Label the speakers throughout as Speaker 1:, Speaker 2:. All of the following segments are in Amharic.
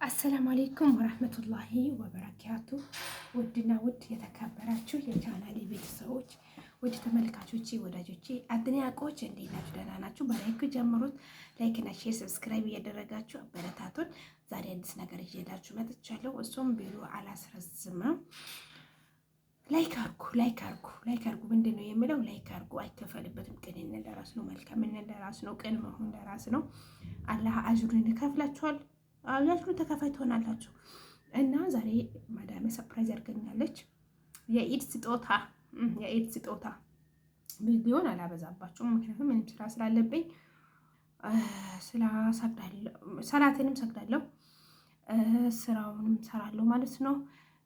Speaker 1: አሰላሙ አሌይኩም ወረህመቱላሂ ወበረካቱ። ውድና ውድ የተከበራችሁ የቻናሌ ቤተሰቦች፣ ውድ ተመልካቾቼ፣ ወዳጆቼ፣ አድናቂዎች እንዴት ናችሁ? ደህና ናችሁ? በላይክ ጀምሩት። ላይክና ሼር ሰብስክራይብ እያደረጋችሁ አበረታቱን። ዛሬ አዲስ ነገር ይዤላችሁ መጥቻለሁ። እሱም ቪዲዮ አላስረዝምም። ላይክ አርጉ። ምንድን ነው የምለው? ላይክ አርጉ። አይከፈልበትም። ቅንነት ለራስ ነው፣ መልካምነት ለራስ ነው፣ ቅን መሆን ለራስ ነው። አላህ አጅሩን ይከፍላችኋል። አብያችሁ ተከፋይ ትሆናላችሁ። እና ዛሬ ማዳሜ ሰርፕራይዝ ያርገኛለች። የኢድ ስጦታ ቪዲዮን አላበዛባችሁም፣ ምክንያቱም ምንም ስራ ስላለብኝ ሰላቴንም ሰግዳለሁ፣ ስራውንም ሰራለሁ ማለት ነው።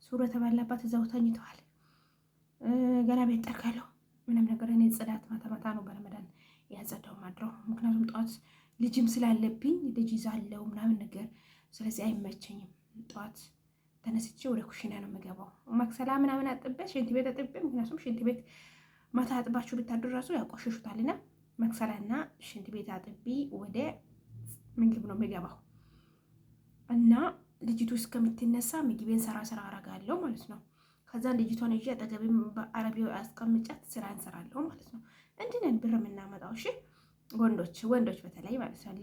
Speaker 1: ሱሮ የተባላባት እዛው ተኝተዋል። ገና ቤት ጠርጋለሁ። ምንም ነገር እኔ ጽዳት ማታ ነው በረመዳን ያጸዳው ማድረው፣ ምክንያቱም ጠዋት ልጅም ስላለብኝ ልጅ ይዛለው ምናምን ነገር፣ ስለዚህ አይመቸኝም። ጠዋት ተነስቼ ወደ ኩሽና ነው የምገባው። መክሰላ ምናምን አጥቤ ሽንት ቤት አጥቤ፣ ምክንያቱም ሽንት ቤት ማታ አጥባችሁ ብታድሩ ራሱ ያቆሽሹታልና መክሰላና ሽንት ቤት አጥቤ ወደ ምግብ ነው የምገባው። እና ልጅቱ እስከምትነሳ ምግቤን ሰራ አረጋለሁ ማለት ነው። ከዛ ልጅቷን ይዤ አጠገቤ በአረቢያው አስቀምጫት ስራ እንሰራለሁ ማለት ነው። እንድነን ብር የምናመጣው እሺ። ወንዶች በተለይ ማለት ነው።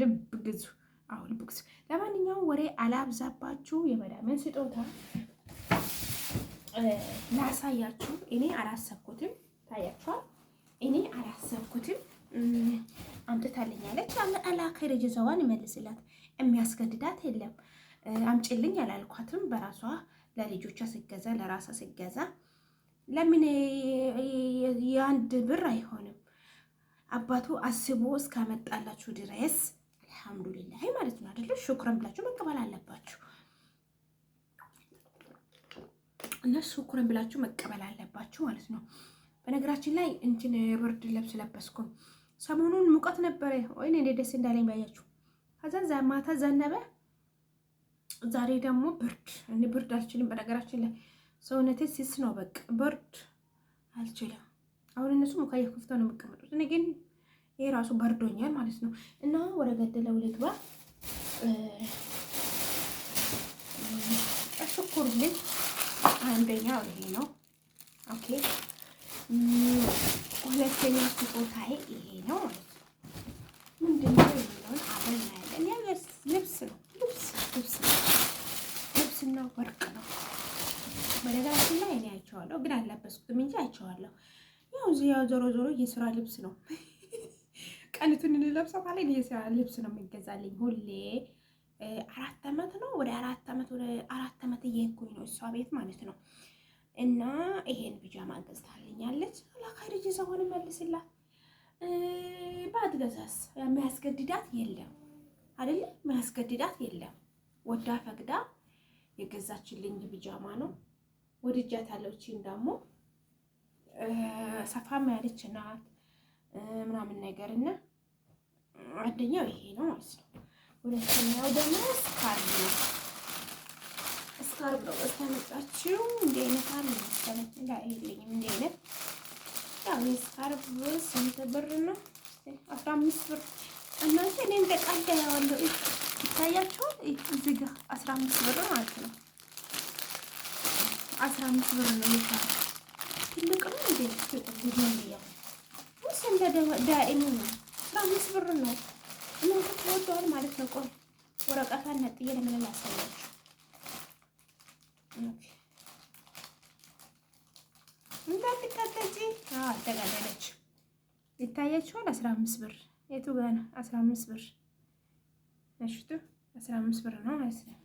Speaker 1: ልብ ግዙ። አዎ ልብ ግዙ። ለማንኛውም ወሬ አላብዛባችሁ። የመዳሜን ስጦታ ላሳያችሁ። እኔ አላሰብኩትም። ታያችኋል። እኔ አላሰብኩትም። አምጥታልኛለች። አላህ ከይር ጀዛዋን ይመልስላት። የሚያስገድዳት የለም። አምጪልኝ አላልኳትም። በራሷ ለልጆቿ ስገዛ ለራሷ ስገዛ ለምን የአንድ ብር አይሆንም? አባቱ አስቦ እስካመጣላችሁ ድረስ አልሐምዱሊላህ ማለት ነው አይደለ? ሹክራን ብላችሁ መቀበል አለባችሁ። እነሱ ሹክራን ብላችሁ መቀበል አለባችሁ ማለት ነው። በነገራችን ላይ እንትን ብርድ ልብስ ለበስኩ። ሰሞኑን ሙቀት ነበረ። ወይኔ እንዴት ደስ እንዳለኝ ባያችሁ። ከዛ ማታ ዘነበ። ዛሬ ደግሞ ብርድ አልችልም። በነገራችን ላይ ሰውነቴ ሲስ ነው። በቃ ብርድ አልችልም። አሁን እነሱ ሙካየ ክፍተው ነው የሚቀመጡት። እኔ ግን ይሄ ራሱ በርዶኛል ማለት ነው። እና ወደ ገደለው ልግባ። አሽኩርልኝ። አንደኛው ይሄ ነው። ኦኬ። ሁለተኛው ስጦታዬ ይሄ ነው ማለት ነው። ምንድነው የሚለውን አብረን እናያለን። ያ ልብስ ነው። ልብስና ወርቅ ነው። በነገራችን ላይ እኔ አይቼዋለሁ፣ ግን አልለበስኩትም እንጂ አይቼዋለሁ። ያው ዞሮ የስራ ልብስ ነው። ቀንቱን እንለብሰው ካለ የስራ ልብስ ነው የሚገዛልኝ ሁሌ። 4 ዓመት ነው ወደ 4 ዓመት እየሄድኩኝ ነው እሷ ቤት ማለት ነው። እና ይሄን ቢጃማ ገዝታልኛለች። አላካሪ ጀዛውን መልስላት። ባትገዛስ የሚያስገድዳት የለም አይደለ? የሚያስገድዳት የለም። ወዳ ፈቅዳ የገዛችልኝ ቢጃማ ነው። ወድጃታለሁ። እቺን ደግሞ ሰፋም ያለች ናት ምናምን ነገር እና አንደኛው ይሄ ነው ማለት ነው። ሁለተኛው ደግሞ ስካርብ ነው። እስከመጣችው እንደ አይነት አለ መሰለኝ ላይ አይልኝም። እንደ አይነት ያው የስካርብ ስንት ብር ነው? 15 ብር። እናንተ እኔ እንደ ቀልድ ያዋለው ይታያችኋል። እዚህ ጋር 15 ብር ማለት ነው። 15 ብር ነው የሚታየው። ትልቅ ነው እንዴ? ያው ወይስ እንደ ዳኢሙ ነው? 15 ብር ነው። እናንተ ተወዷል ማለት ነው። ቆይ ወረቀቷን ነጥዬ ለምን ላሳያችሁ? ኦኬ እንዳትከተጂ። አጠቃለለች። ይታያችኋል። 15 ብር የቱ ጋር ነው? 15 ብር እሽቱ 15 ብር ነው ማለት ነው።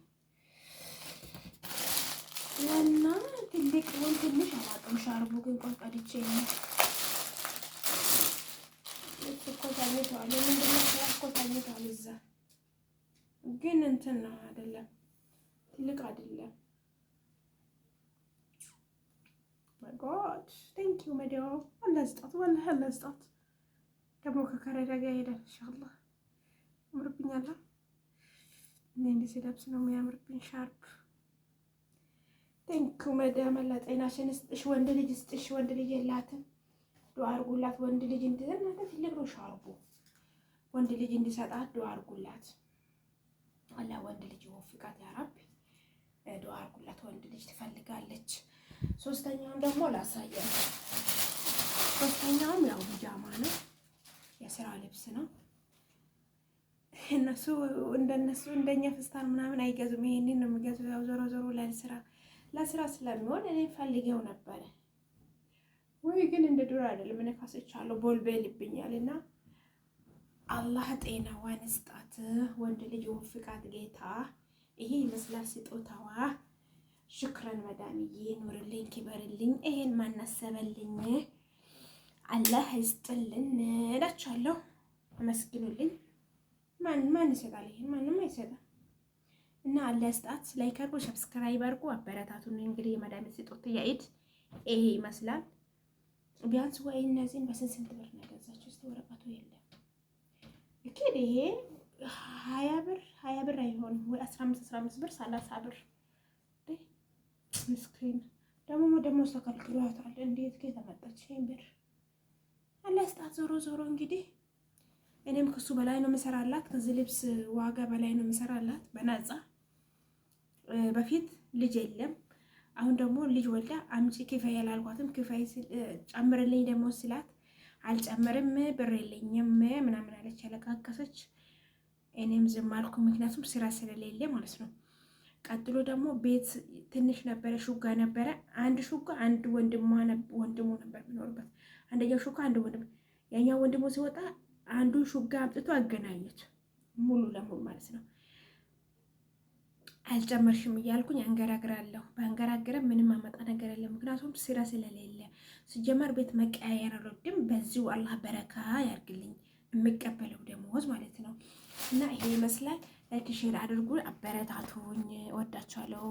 Speaker 1: እና ትልቅ ወን ትንሽ አላውቅም። ሻርቡ ግን ቆይ ቀድቼ ነው ታኝተዋል። ምንድነው ታኝተዋል። እዛ ግን እንትን ነው አይደለም፣ ትልቅ አይደለም። ማይ ጋድ ቴንክ ዩ መዲያው አላስጣት ወላሂ አላስጣት። ደግሞ ከከረዳ ጋር ሄዳል ኢንሻአላህ ያምርብኛል። እኔ እንደዚህ ለብስ ነው የሚያምርብኝ ሻርፕ። ቴንክ ዩ መዲያም ለጤናሽን ስጥሽ። ወንድ ልጅ ስጥሽ። ወንድ ልጅ የላትም። ዱአ አድርጉላት። ወንድ ልጅ እንድዘናተ ትልቅ ነው ሻርቡ። ወንድ ልጅ እንዲሰጣት ዱአ አድርጉላት። አላህ ወንድ ልጅ ይወፍቃት ያ ረብ። ዱዓ አድርጉላት፣ ወንድ ልጅ ትፈልጋለች። ሶስተኛውም ደግሞ ላሳያችሁ። ሶስተኛውም ያው ቢጃማ ነው፣ የስራ ልብስ ነው። እነሱ እንደኛ ፍስታን ምናምን አይገዙም። ይሄንን ነው የሚገዙ። ያው ዞሮ ዞሮ ለስራ ስለሚሆን እኔ ፈልጌው ነበረ ወይ ግን እንደ ዱር አይደለም። ነፋሰቻለሁ ቦልቤልብኛልና አላህ ጤናዋን ስጣት፣ ወንድ ልጅ ወፍቃት ጌታ። ይሄ ይመስላል ስጦታዋ። ሽክረን መዳምዬ፣ ኑርልኝ፣ ክበርልኝ። ይሄን ማናሰበልኝ አላህ ይስጥልን እላችኋለሁ። አመስግኑልኝ። ማን ይሰጣል? ይሄን ማንም አይሰጣም። እና አላህ ይስጣት። ላይክ አድርጉ፣ ሰብስክራይብ አድርጉ፣ አበረታቱን። እንግዲህ የመዳም ስጦታ የኢድ ይሄ ይመስላል። ቢያንስ ወይ እነዚህን በስንት ብር ነው ገዛችሁ? እስቲ ወረቀቱ የለም እኪድ ይሄ 20 ብር አይሆንም ወይ 15 ብር 30 ብር። ምስኪን ደግሞ ተከልክሏታል። እንዴት ከተመጣች ይሄን ብር አላህ ይስጣት። ዞሮ እንግዲህ እኔም ከሱ በላይ ነው የምሰራላት፣ ከዚህ ልብስ ዋጋ በላይ ነው የምሰራላት በነፃ። በፊት ልጅ የለም፣ አሁን ደግሞ ልጅ ወልዳ አምጪ ክፈይ ያላልኳትም ክፈይ ጨምርልኝ ደግሞ ስላት አልጨምርም ብር የለኝም ምናምን አለች፣ ያለቃቀሰች። እኔም ዝም አልኩ፣ ምክንያቱም ስራ ስለሌለ ማለት ነው። ቀጥሎ ደግሞ ቤት ትንሽ ነበረ፣ ሹጋ ነበረ። አንድ ሹጋ አንድ ወንድሙ ነበር የሚኖርበት። አንደኛው ሹጋ አንድ ወንድም፣ ያኛው ወንድሙ ሲወጣ አንዱን ሹጋ አምጥቶ አገናኙት ሙሉ ለሙሉ ማለት ነው። አልጨመርሽም እያልኩኝ አንገራግራለሁ። በአንገራግረ ምንም አመጣ ነገር የለም፣ ምክንያቱም ስራ ስለሌለ። ሲጀመር ቤት መቀያየር አልወድም። በዚሁ አላህ በረካ ያርግልኝ፣ የምቀበለው ደሞዝ ማለት ነው። እና ይሄ ይመስላል። ላይክ ሼር አድርጉ፣ አበረታቱኝ። እወዳችኋለሁ።